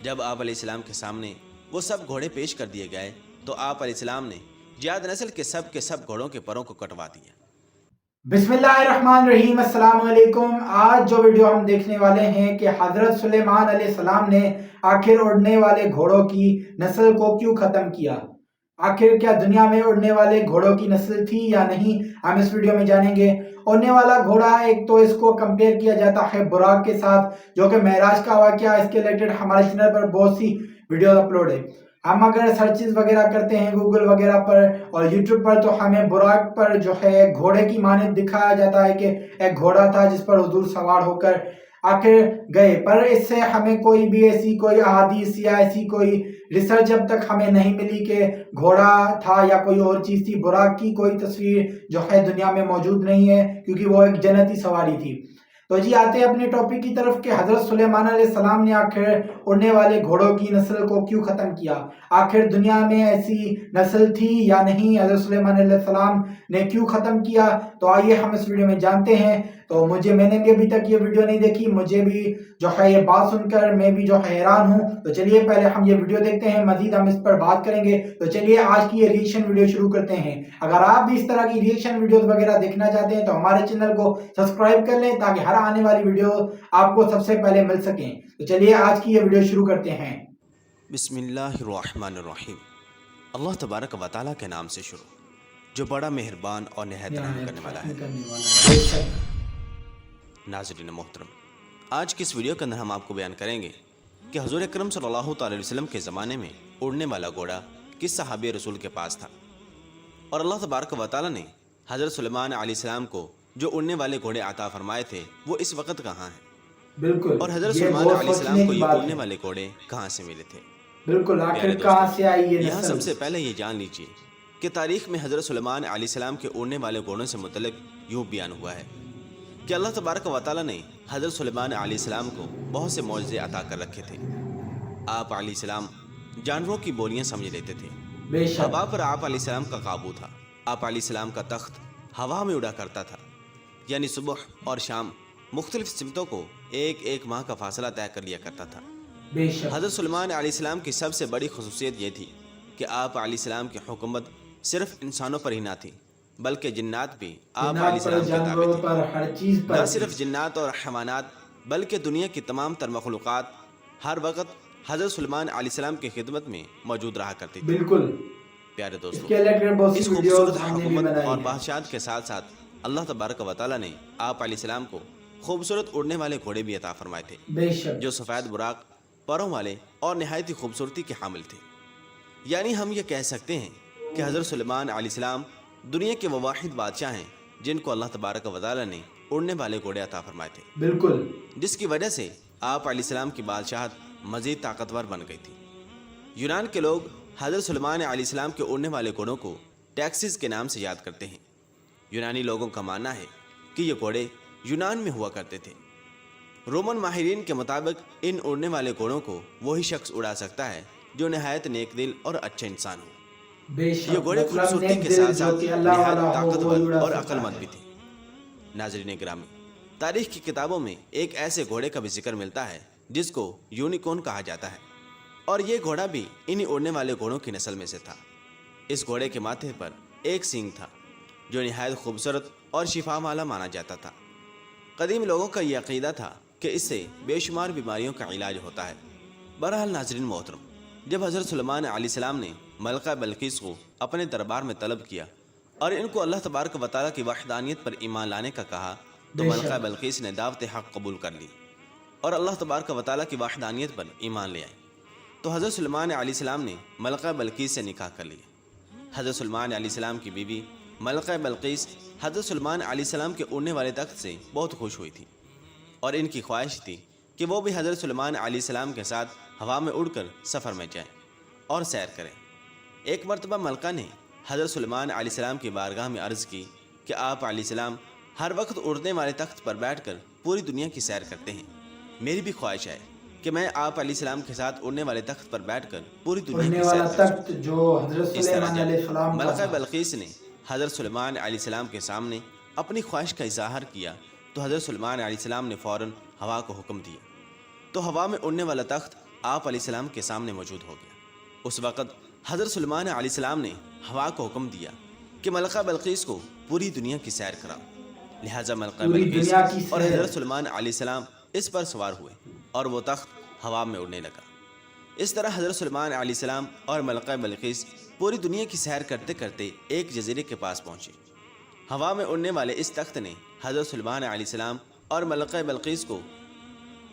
جب آپ علیہ السلام کے سامنے وہ سب گھوڑے پیش کر دیے گئے تو آپ علیہ السلام نے جیاد نسل کے سب گھوڑوں کے پروں کو کٹوا دیا۔ بسم اللہ الرحمن الرحیم۔ السلام علیکم۔ آج جو ویڈیو ہم دیکھنے والے ہیں کہ حضرت سلیمان علیہ السلام نے آخر اڑنے والے گھوڑوں کی نسل کو کیوں ختم کیا؟ آخر کیا دنیا میں اڑنے والے گھوڑوں کی نسل تھی یا نہیں؟ ہم اس ویڈیو میں جانیں گے۔ اڑنے والا گھوڑا ایک تو اس کو کمپیئر کیا جاتا ہے براق کے ساتھ، جو کہ معراج کا واقعہ، اس کے ریلیٹڈ ہمارے چینل پر بہت سی ویڈیوز اپلوڈ ہے۔ ہم اگر سرچز وغیرہ کرتے ہیں گوگل وغیرہ پر اور یوٹیوب پر تو ہمیں براق پر جو ہے گھوڑے کی مانند دکھایا جاتا ہے کہ ایک گھوڑا تھا جس پر حضور سوار ہو کر آخر گئے، پر اس سے ہمیں کوئی بھی ایسی کوئی احادیث یا ایسی کوئی ریسرچ جب تک ہمیں نہیں ملی کہ گھوڑا تھا یا کوئی اور چیز تھی۔ براق کی کوئی تصویر جو ہے دنیا میں موجود نہیں ہے، کیونکہ وہ ایک جنتی سواری تھی۔ تو جی آتے ہیں اپنے ٹاپک کی طرف کہ حضرت سلیمان علیہ السلام نے آخر اڑنے والے گھوڑوں کی نسل کو کیوں ختم کیا؟ آخر دنیا میں ایسی نسل تھی یا نہیں؟ حضرت سلیمان علیہ السلام نے کیوں ختم کیا؟ تو آئیے ہم اس ویڈیو میں جانتے ہیں۔ تو میں نے بھی ابھی تک یہ ویڈیو نہیں دیکھی، مجھے بھی جو ہے یہ بات سن کر میں بھی جو حیران ہوں۔ تو چلیے پہلے ہم یہ ویڈیو دیکھتے ہیں، مزید ہم اس پر بات کریں گے۔ تو چلیے آج کی یہ ریئیکشن ویڈیو شروع کرتے ہیں۔ اگر آپ بھی اس طرح کی ریئیکشن ویڈیوز وغیرہ دیکھنا چاہتے ہیں تو ہمارے چینل کو سبسکرائب کر لیں تاکہ ہر آنے والی ویڈیو آپ کو سب سے پہلے مل سکیں۔ تو چلیے آج کی یہ ویڈیو شروع کرتے ہیں۔ بسم اللہ الرحمن الرحیم۔ اللہ تبارک و تعالیٰ کے نام سے شروع، جو بڑا مہربان اور نہایت رحم کرنے والا ہے۔ ناظرین محترم، آج کی اس ویڈیو کے اندر ہم آپ کو بیان کریں گے کہ حضور اکرم صلی اللہ تعالی وسلم کے زمانے میں اڑنے والا گھوڑا کس صحابی رسول کے پاس تھا، اور اللہ تبارک و تعالیٰ نے حضرت سلیمان علیہ السلام کو جو اڑنے والے گھوڑے عطا فرمائے تھے وہ اس وقت کہاں ہیں، بالکل، اور حضرت سلیمان علیہ السلام کو یہ اڑنے والے گھوڑے کہاں سے ملے تھے۔ بالکل، آخر کہاں سے آئی یہ نسل؟ یہاں سب سے پہلے یہ جان لیجئے کہ تاریخ میں حضرت سلیمان علیہ السلام کے اڑنے والے گھوڑوں سے متعلق یوں بیان ہوا ہے کہ اللہ تبارک و تعالیٰ نے حضرت سلیمان علیہ السلام کو بہت سے معجزے عطا کر رکھے تھے۔ آپ علیہ السلام جانوروں کی بولیاں سمجھ لیتے تھے، ہوا پر آپ علیہ السلام کا قابو تھا۔ آپ علیہ السلام کا تخت ہوا میں اڑا کرتا تھا، یعنی صبح اور شام مختلف سمتوں کو ایک ایک ماہ کا فاصلہ طے کر لیا کرتا تھا۔ حضرت سلیمان علیہ السلام کی سب سے بڑی خصوصیت یہ تھی کہ آپ علیہ السلام کی حکومت صرف انسانوں پر ہی نہ تھی بلکہ جنات بھی آپ علیہ السلام کے تابع تھے۔ نہ صرف جنات اور حیوانات بلکہ دنیا کی تمام تر مخلوقات ہر وقت حضرت سلیمان علیہ السلام کی خدمت میں موجود رہا کرتی تھی۔ بالکل پیارے دوستو، اس خوبصورت حکومت اور بادشاہت کے ساتھ ساتھ اللہ تبارک و تعالیٰ نے آپ علیہ السلام کو خوبصورت اڑنے والے گھوڑے بھی عطا فرمائے تھے، جو سفید براق پروں والے اور نہایت ہی خوبصورتی کے حامل تھے۔ یعنی ہم یہ کہہ سکتے ہیں کہ حضرت سلیمان علیہ السلام دنیا کے وہ واحد بادشاہ ہیں جن کو اللہ تبارک و تعالیٰ نے اڑنے والے گھوڑے عطا فرمائے تھے، بالکل، جس کی وجہ سے آپ علیہ السلام کی بادشاہت مزید طاقتور بن گئی تھی۔ یونان کے لوگ حضرت سلیمان علیہ السلام کے اڑنے والے گھوڑوں کو ٹیکسز کے نام سے یاد کرتے ہیں۔ یونانی لوگوں کا ماننا ہے کہ یہ گھوڑے یونان میں ہوا کرتے تھے۔ رومن ماہرین کے مطابق ان اڑنے والے گھوڑوں کو وہی شخص اڑا سکتا ہے جو نہایت نیک دل اور اچھا انسان ہو۔ یہ گھوڑے خوبصورتی کے ساتھ ساتھ نہایت طاقتور اور عقل مند بھی تھے۔ ناظرین گرامی، تاریخ کی کتابوں میں ایک ایسے گھوڑے کا بھی ذکر ملتا ہے جس کو یونیکورن کہا جاتا ہے، اور یہ گھوڑا بھی انہی اڑنے والے گھوڑوں کی نسل میں سے تھا۔ اس گھوڑے کے ماتھے پر ایک سینگ تھا جو نہایت خوبصورت اور شفا والا مانا جاتا تھا۔ قدیم لوگوں کا یہ عقیدہ تھا کہ اس سے بے شمار بیماریوں کا علاج ہوتا ہے۔ بہرحال ناظرین محترم، جب حضرت سلیمان علیہ السلام نے ملکہ بلقیس کو اپنے دربار میں طلب کیا اور ان کو اللہ تبارک و تعالیٰ کی وحدانیت پر ایمان لانے کا کہا تو ملکہ بلقیس نے دعوت حق قبول کر لی اور اللہ تبارک و تعالیٰ کی وحدانیت پر ایمان لے آئی۔ تو حضرت سلیمان علیہ السلام نے ملکہ بلقیس سے نکاح کر لیا۔ حضرت سلیمان علیہ السلام کی بیوی ملکہ بلقیس حضرت سلیمان علیہ السلام کے اڑنے والے تخت سے بہت خوش ہوئی تھی، اور ان کی خواہش تھی کہ وہ بھی حضرت سلیمان علیہ السلام کے ساتھ ہوا میں اڑ کر سفر میں جائیں اور سیر کریں۔ ایک مرتبہ ملکہ نے حضرت سلیمان علیہ السلام کی بارگاہ میں عرض کی کہ آپ علیہ السلام ہر وقت اڑنے والے تخت پر بیٹھ کر پوری دنیا کی سیر کرتے ہیں، میری بھی خواہش ہے کہ میں آپ علیہ السلام کے ساتھ اڑنے والے تخت پر بیٹھ کر پوری دنیا کی سیر کروں۔ اس طرح جب ملکہ بلقیس نے حضرت سلیمان علیہ السلام کے سامنے اپنی خواہش کا اظہار کیا تو حضرت سلیمان علیہ السلام نے فوراً ہوا کو حکم دیا، تو ہوا میں اڑنے والا تخت آپ علیہ السلام کے سامنے موجود ہو گیا۔ اس وقت حضرت سلیمان علیہ السلام نے ہوا کو حکم دیا کہ ملکہ بلقیس کو پوری دنیا کی سیر کراؤ۔ لہٰذا ملکہ پوری بلقیس دنیا کی اور سیر۔ حضرت سلیمان علیہ السلام اس پر سوار ہوئے اور وہ تخت ہوا میں اڑنے لگا۔ اس طرح حضرت سلیمان علیہ السلام اور ملکہ بلقیس پوری دنیا کی سیر کرتے کرتے ایک جزیرے کے پاس پہنچے۔ ہوا میں اڑنے والے اس تخت نے حضرت سلیمان علیہ السلام اور ملکہ بلقیس کو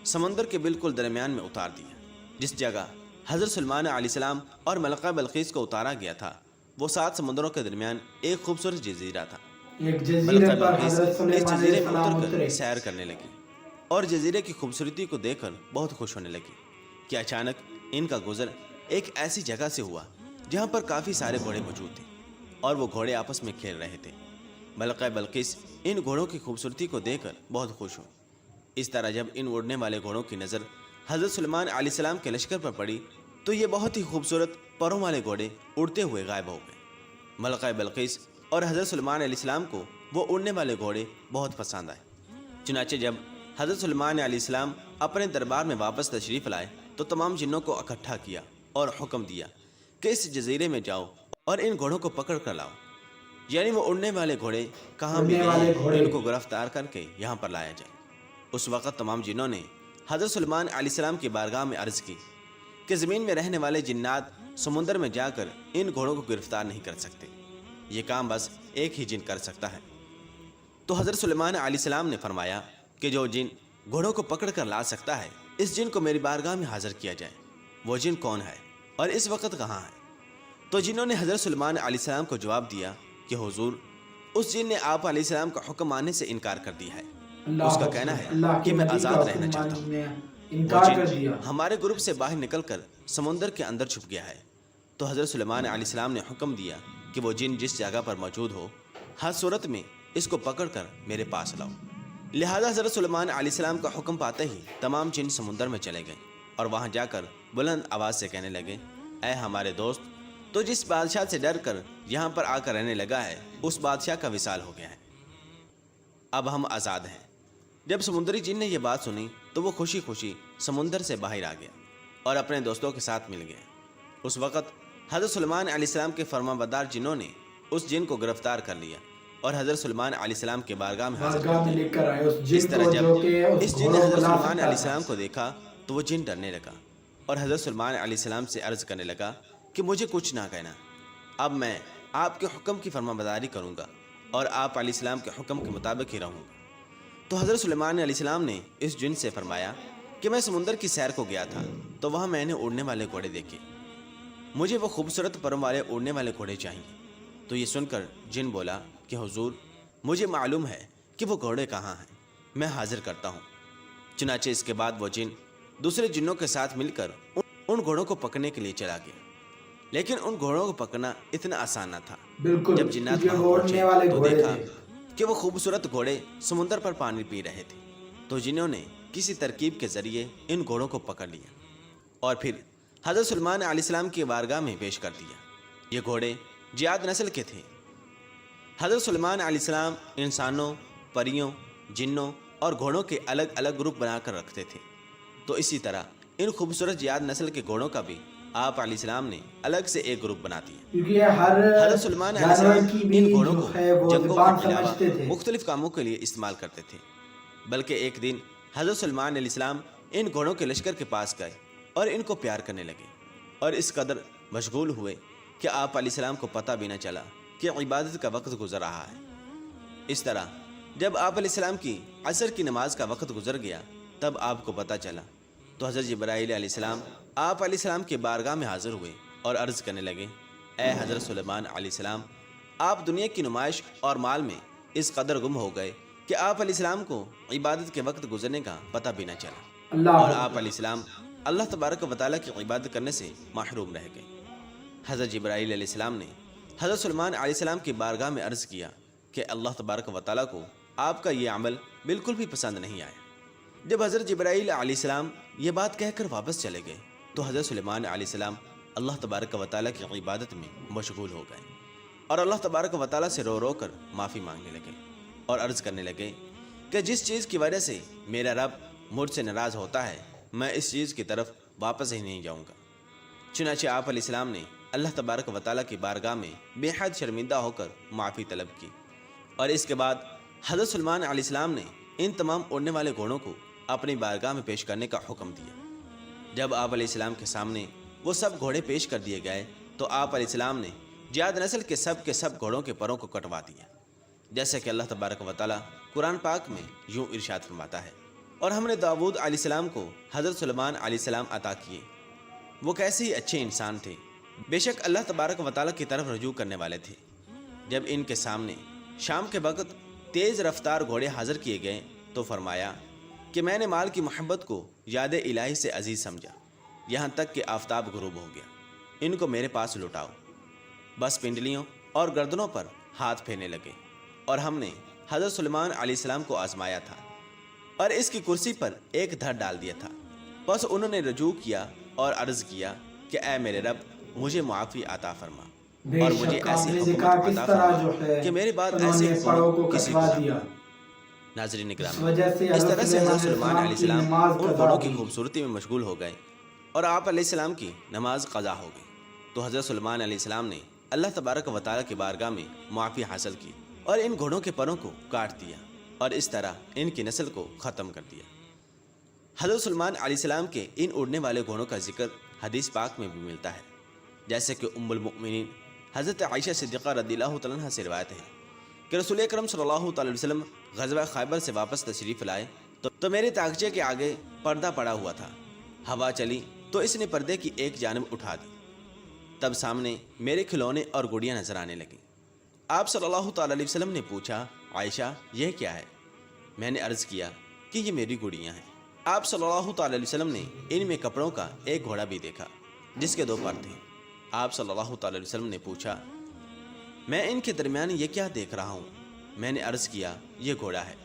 سمندر کے بالکل درمیان میں اتار دیا۔ جس جگہ حضرت سلیمان علیہ السلام اور ملکہ بلقیس کو اتارا گیا تھا وہ 7 سمندروں کے درمیان ایک خوبصورت جزیرہ تھا۔ ایک جزیرے ملکہ پر بلقیس حضرت اس سلیمان علیہ جزیرے میں السلام اتر اترے۔ کر سیر کرنے لگی اور جزیرے کی خوبصورتی کو دیکھ کر بہت خوش ہونے لگی کہ اچانک ان کا گزر ایک ایسی جگہ سے ہوا جہاں پر کافی سارے گھوڑے موجود تھے اور وہ گھوڑے آپس میں کھیل رہے تھے۔ ملکہ بلقیس ان گھوڑوں کی خوبصورتی کو دیکھ کر بہت خوش ہوئی۔ اس طرح جب ان اڑنے والے گھوڑوں کی نظر حضرت سلیمان علیہ السلام کے لشکر پر پڑی تو یہ بہت ہی خوبصورت پروں والے گھوڑے اڑتے ہوئے غائب ہو گئے۔ ملکہ بلقیس اور حضرت سلیمان علیہ السلام کو وہ اڑنے والے گھوڑے بہت پسند آئے۔ چنانچہ جب حضرت سلیمان علیہ السلام اپنے دربار میں واپس تشریف لائے تو تمام جنوں کو اکٹھا کیا اور حکم دیا کہ اس جزیرے میں جاؤ اور ان گھوڑوں کو پکڑ کر لاؤ، یعنی وہ اڑنے والے گھوڑے کہاں بھی ہیں ان کو گرفتار کر کے یہاں پر لایا جائے۔ اس وقت تمام جنوں نے حضرت سلیمان علیہ السلام کی بارگاہ میں عرض کی کہ زمین میں رہنے والے جنات سمندر میں جا کر ان گھوڑوں کو گرفتار نہیں کر سکتے، یہ کام بس ایک ہی جن کر سکتا ہے۔ تو حضرت سلیمان علیہ السلام نے فرمایا کہ جو جن گھوڑوں کو پکڑ کر لا سکتا ہے اس جن کو میری بارگاہ میں حاضر کیا جائے۔ وہ جن کون ہے اور اس وقت کہاں ہے؟ تو جنہوں نے حضرت سلیمان علیہ السلام کو جواب دیا کہ حضور اس جن نے آپ علیہ السلام کا حکم ماننے سے انکار کر دیا ہے، اس کا کہنا ہے کہ میں آزاد رہنا چاہتا ہوں۔ وہ جن ہمارے گروپ سے باہر نکل کر سمندر کے اندر چھپ گیا ہے۔ تو حضرت سلیمان علیہ السلام نے حکم دیا کہ وہ جن جس جگہ پر موجود ہو ہر صورت میں اس کو پکڑ کر میرے پاس لاؤ۔ لہذا حضرت سلیمان علیہ السلام کا حکم پاتے ہی تمام جن سمندر میں چلے گئے اور وہاں جا کر بلند آواز سے کہنے لگے، اے ہمارے دوست، تو جس بادشاہ سے ڈر کر یہاں پر آ کر رہنے لگا ہے اس بادشاہ کا وصال ہو گیا ہے، اب ہم آزاد ہیں۔ جب سمندری جن نے یہ بات سنی تو وہ خوشی خوشی سمندر سے باہر آ گیا اور اپنے دوستوں کے ساتھ مل گیا۔ اس وقت حضرت سلیمان علیہ السلام کے فرمانبردار جنوں نے اس جن کو گرفتار کر لیا اور حضرت سلیمان علیہ السلام کے بارگاہ میں حاضر کر دیا۔ اس طرح جب اس جن نے حضرت سلیمان علیہ السلام کو دیکھا تو وہ جن ڈرنے لگا اور حضرت سلیمان علیہ السلام سے عرض کرنے لگا کہ مجھے کچھ نہ کہنا، اب میں آپ کے حکم کی فرمانبرداری کروں گا اور آپ علیہ السلام کے حکم کے مطابق ہی رہوں گا۔ تو حضرت سلیمان علیہ السلام نے اس جن سے فرمایا کہ میں سمندر کی سیر کو گیا تھا تو وہاں میں نے اڑنے والے گھوڑے دیکھے، مجھے وہ خوبصورت پروں والے اڑنے والے گھوڑے چاہیے۔ تو یہ سن کر جن بولا کہ حضور مجھے معلوم ہے کہ وہ گھوڑے کہاں ہیں، میں حاضر کرتا ہوں۔ چنانچہ اس کے بعد وہ جن دوسرے جنوں کے ساتھ مل کر ان گھوڑوں کو پکڑنے کے لیے چلا گیا، لیکن ان گھوڑوں کو پکڑنا اتنا آسان نہ تھا۔ جب جنات وہاں پہنچے تو دیکھا کہ وہ خوبصورت گھوڑے سمندر پر پانی پی رہے تھے، تو جنہوں نے کسی ترکیب کے ذریعے ان گھوڑوں کو پکڑ لیا اور پھر حضرت سلیمان علیہ السلام کی بارگاہ میں پیش کر دیا۔ یہ گھوڑے جیاد نسل کے تھے۔ حضرت سلیمان علیہ السلام انسانوں، پریوں، جنوں اور گھوڑوں کے الگ الگ گروپ بنا کر رکھتے تھے، تو اسی طرح ان خوبصورت جیاد نسل کے گھوڑوں کا بھی آپ علیہ السلام نے الگ سے ایک گروپ بنا دیا۔ حضرت سلیمان علیہ السلام ان گھوڑوں کو جنگوں کے علاوہ مختلف کاموں کے لیے استعمال کرتے تھے، بلکہ ایک دن حضرت سلیمان علیہ السلام ان گھوڑوں کے لشکر کے پاس گئے اور ان کو پیار کرنے لگے اور اس قدر مشغول ہوئے کہ آپ علیہ السلام کو پتہ بھی نہ چلا کہ عبادت کا وقت گزر رہا ہے۔ اس طرح جب آپ علیہ السلام کی عصر کی نماز کا وقت گزر گیا تب آپ کو پتہ چلا، تو حضرت جبرائیل علیہ السلام آپ علیہ السلام کے بارگاہ میں حاضر ہوئے اور عرض کرنے لگے، اے حضرت سلیمان علیہ السلام، آپ دنیا کی نمائش اور مال میں اس قدر گم ہو گئے کہ آپ علیہ السلام کو عبادت کے وقت گزرنے کا پتہ بھی نہ چلا، اور آپ علیہ السلام اللہ تبارک و تعالیٰ کی عبادت کرنے سے محروم رہ گئے۔ حضرت جبرائیل علیہ السلام نے حضرت سلیمان علیہ السلام کی بارگاہ میں عرض کیا کہ اللہ تبارک و تعالیٰ کو آپ کا یہ عمل بالکل بھی پسند نہیں آیا۔ جب حضرت جبرائیل علیہ السلام یہ بات کہہ کر واپس چلے گئے تو حضرت سلیمان علیہ السلام اللہ تبارک و تعالیٰ کی عبادت میں مشغول ہو گئے اور اللہ تبارک و تعالیٰ سے رو رو کر معافی مانگنے لگے اور عرض کرنے لگے کہ جس چیز کی وجہ سے میرا رب مجھ سے ناراض ہوتا ہے میں اس چیز کی طرف واپس ہی نہیں جاؤں گا۔ چنانچہ آپ علیہ السلام نے اللہ تبارک و تعالیٰ کی بارگاہ میں بے حد شرمندہ ہو کر معافی طلب کی، اور اس کے بعد حضرت سلیمان علیہ السلام نے ان تمام اڑنے والے گھوڑوں کو اپنی بارگاہ میں پیش کرنے کا حکم دیا۔ جب آپ علیہ السلام کے سامنے وہ سب گھوڑے پیش کر دیے گئے تو آپ علیہ السلام نے جیاد نسل کے سب گھوڑوں کے پروں کو کٹوا دیا، جیسے کہ اللہ تبارک و تعالیٰ قرآن پاک میں یوں ارشاد فرماتا ہے، اور ہم نے داؤد علیہ السلام کو حضرت سلیمان علیہ السلام عطا کیے، وہ کیسے ہی اچھے انسان تھے، بے شک اللہ تبارک و تعالیٰ کی طرف رجوع کرنے والے تھے۔ جب ان کے سامنے شام کے وقت تیز رفتار گھوڑے حاضر کیے گئے تو فرمایا کہ میں نے مال کی محبت کو یاد الہی سے عزیز سمجھا، یہاں تک کہ آفتاب غروب ہو گیا، ان کو میرے پاس لٹاؤ۔ بس پنڈلیوں اور گردنوں پر ہاتھ پھیرنے لگے، اور ہم نے حضرت سلیمان علیہ السلام کو آزمایا تھا اور اس کی کرسی پر ایک دھر ڈال دیا تھا۔ بس انہوں نے رجوع کیا اور عرض کیا کہ اے میرے رب، مجھے معافی عطا فرما اور مجھے ایسی حکومت عطا فرما کہ میرے بعد ایسی حکومت کسی کو نہ۔ ناظرین اکرام، اس طرح سے حضرت سلیمان علیہ السلام ان گھوڑوں کی خوبصورتی میں مشغول ہو گئے اور آپ علیہ السلام کی نماز قضا ہو گئی، تو حضرت سلیمان علیہ السلام نے اللہ تبارک و تعالیٰ کی بارگاہ میں معافی حاصل کی اور ان گھوڑوں کے پروں کو کاٹ دیا اور اس طرح ان کی نسل کو ختم کر دیا۔ حضرت سلیمان علیہ السلام کے ان اڑنے والے گھوڑوں کا ذکر حدیث پاک میں بھی ملتا ہے، جیسے کہ ام المؤمنین حضرت عائشہ صدیقہ رضی اللہ تعالیٰ عنہ سے روایت ہے کہ رسول اکرم صلی اللہ تعالی وسلم غزوہ خیبر سے واپس تشریف لائے تو میرے تاغچے کے آگے پردہ پڑا ہوا تھا، ہوا چلی تو اس نے پردے کی ایک جانب اٹھا دی، تب سامنے میرے کھلونے اور گڑیاں نظر آنے لگیں۔ آپ صلی اللہ تعالی علیہ وسلم نے پوچھا، عائشہ یہ کیا ہے؟ میں نے عرض کیا کہ یہ میری گڑیاں ہیں۔ آپ صلی اللہ تعالی علیہ وسلم نے ان میں کپڑوں کا ایک گھوڑا بھی دیکھا جس کے 2 پر تھے۔ آپ صلی اللہ تعالی علیہ وسلم نے پوچھا، میں ان کے درمیان یہ کیا دیکھ رہا ہوں؟ میں نے عرض کیا یہ گھوڑا ہے۔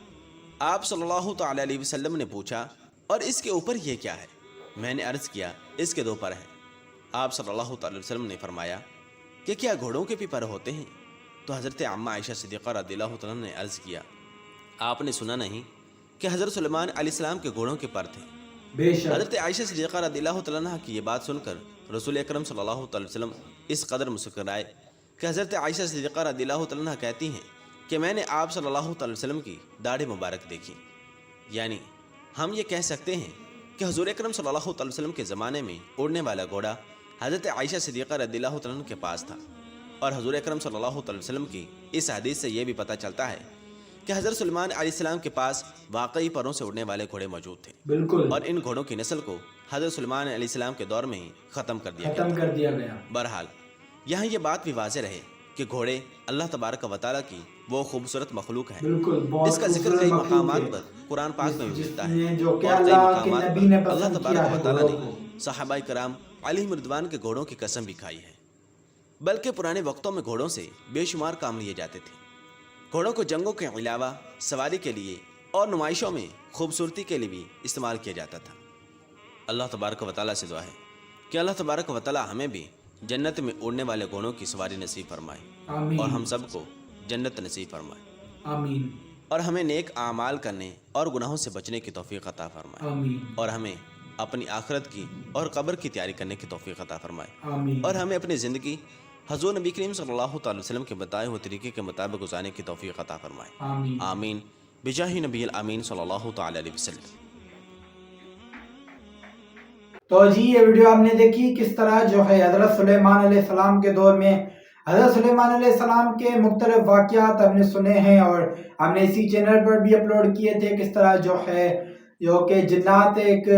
آپ صلی اللہ تعالی علیہ وسلم نے پوچھا، اور اس کے اوپر یہ کیا ہے؟ میں نے عرض کیا اس کے 2 پر ہیں۔ آپ صلی اللہ تعالی وسلم نے فرمایا کہ کیا گھوڑوں کے بھی پر ہوتے ہیں؟ تو حضرت عمہ عائشہ صدیقہ رضی اللہ تعالیٰ نے عرض کیا، آپ نے سنا نہیں کہ حضرت سلیمان علیہ السلام کے گھوڑوں کے پر تھے؟ بے شک حضرت عائشہ صدیقہ رضی اللہ تعالیٰ عنہ کی یہ بات سن کر رسول اکرم صلی اللہ تعالی وسلم اس قدر مسکرائے کہ حضرت عائشہ صدیقہ رضی اللہ تعالیٰ عنہ کہتی ہیں کہ میں نے آپ صلی اللہ تعالی وسلم کی داڑھی مبارک دیکھی۔ یعنی ہم یہ کہہ سکتے ہیں کہ حضور اکرم صلی اللہ تعالی وسلم کے زمانے میں اڑنے والا گھوڑا حضرت عائشہ صدیقہ رضی اللہ تعالیٰ عنہ کے پاس تھا، اور حضور اکرم صلی اللہ تعالی وسلم کی اس حدیث سے یہ بھی پتہ چلتا ہے کہ حضرت سلیمان علیہ السلام کے پاس واقعی پروں سے اڑنے والے گھوڑے موجود تھے، بالکل، اور ان گھوڑوں کی نسل کو حضرت سلیمان علیہ السلام کے دور میں ہی ختم کر دیا گیا۔ بہرحال یہاں یہ بات بھی واضح رہے کہ گھوڑے اللہ تبارک و تعالیٰ کی وہ خوبصورت مخلوق ہے جس کا ذکر کئی مقامات پر قرآن پاک میں بھی ملتا ہے، اور کئی مقامات پر اللہ تبارک و تعالیٰ نے صحابہ کرام علیہم رضوان کے گھوڑوں کی قسم بھی کھائی ہے۔ بلکہ پرانے وقتوں میں گھوڑوں سے بے شمار کام لیے جاتے تھے۔ گھوڑوں کو جنگوں کے علاوہ سواری کے لیے اور نمائشوں میں خوبصورتی کے لیے بھی استعمال کیا جاتا تھا۔ اللہ تبارک و تعالیٰ سے دعا ہے کہ اللہ تبارک و تعالیٰ ہمیں بھی جنت میں اڑنے والے گھوڑوں کی سواری نصیب فرمائے، آمین، اور ہم سب کو جنت نصیب فرمائے، آمین، اور ہمیں نیک اعمال کرنے اور گناہوں سے بچنے کی توفیق عطا فرمائے، آمین، اور ہمیں اپنی آخرت کی اور قبر کی تیاری کرنے کی توفیق عطا فرمائے، آمین، اور ہمیں اپنی زندگی حضور نبی کریم صلی اللہ تعالی وسلم کے بتائے ہوئے طریقے کے مطابق گزارنے کی توفیق عطا فرمائے، آمین، آمین بجاہ نبی الامین صلی اللہ تعالی علیہ وسلم۔ تو جی یہ ویڈیو آپ نے دیکھی کس طرح جو ہے حضرت سلیمان علیہ السلام کے دور میں حضرت سلیمان علیہ السلام کے مختلف واقعات ہم نے سنے ہیں، اور ہم نے اسی چینل پر بھی اپلوڈ کیے تھے۔ کس طرح جو ہے جو کہ جنات ایک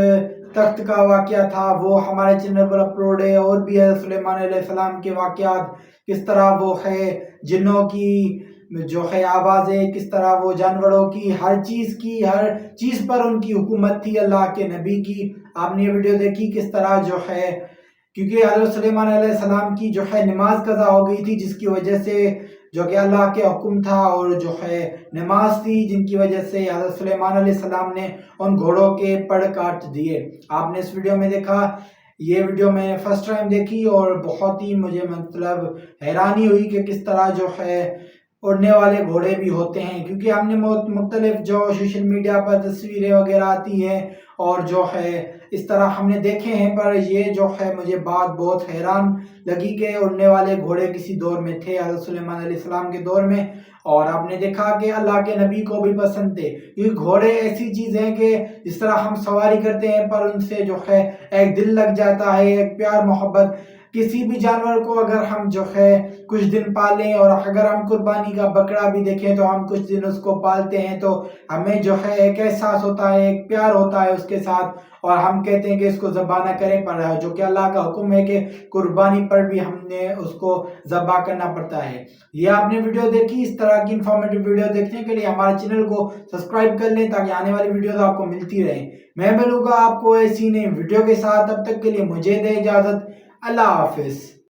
تخت کا واقعہ تھا وہ ہمارے چینل پر اپلوڈ ہے، اور بھی حضرت سلیمان علیہ السلام کے واقعات، کس طرح وہ ہے جنوں کی جو ہے آوازیں، کس طرح وہ جانوروں کی ہر چیز پر ان کی حکومت تھی اللہ کے نبی کی۔ آپ نے یہ ویڈیو دیکھی کس طرح جو ہے، کیونکہ حضرت سلیمان علیہ السلام کی جو ہے نماز قضا ہو گئی تھی، جس کی وجہ سے جو کہ اللہ کے حکم تھا، اور جو ہے نماز تھی جن کی وجہ سے حضرت سلیمان علیہ السلام نے ان گھوڑوں کے پڑ کاٹ دیے۔ آپ نے اس ویڈیو میں دیکھا، یہ ویڈیو میں فرسٹ ٹائم دیکھی اور بہت ہی مجھے مطلب حیرانی ہوئی کہ کس طرح جو ہے اڑنے والے گھوڑے بھی ہوتے ہیں، کیونکہ ہم نے مختلف جو سوشل میڈیا پر تصویریں وغیرہ آتی ہیں اور جو ہے اس طرح ہم نے دیکھے ہیں، پر یہ جو ہے مجھے بات بہت حیران لگی کہ اڑنے والے گھوڑے کسی دور میں تھے حضرت سلیمان علیہ السلام کے دور میں، اور آپ نے دیکھا کہ اللہ کے نبی کو بھی پسند تھے۔ یہ گھوڑے ایسی چیز ہیں کہ جس طرح ہم سواری کرتے ہیں پر ان سے جو ہے ایک دل لگ جاتا ہے، ایک پیار محبت۔ کسی بھی جانور کو اگر ہم جو ہے کچھ دن پالیں، اور اگر ہم قربانی کا بکرا بھی دیکھیں تو ہم کچھ دن اس کو پالتے ہیں تو ہمیں جو ہے ایک احساس ہوتا ہے، ایک پیار ہوتا ہے اس کے ساتھ، اور ہم کہتے ہیں کہ اس کو ذبح نہ کریں، پر جو کہ اللہ کا حکم ہے کہ قربانی پر بھی ہم نے اس کو ذبح کرنا پڑتا ہے۔ یہ آپ نے ویڈیو دیکھی، اس طرح کی انفارمیٹو ویڈیو دیکھنے کے لیے ہمارے چینل کو سبسکرائب کر لیں تاکہ آنے والی ویڈیوز آپ کو ملتی رہیں۔ میں ملوں گا آپ کو ایسی نئی ویڈیو کے ساتھ، تب تک کے لیے مجھے دے اجازت۔ اللہ حافظ۔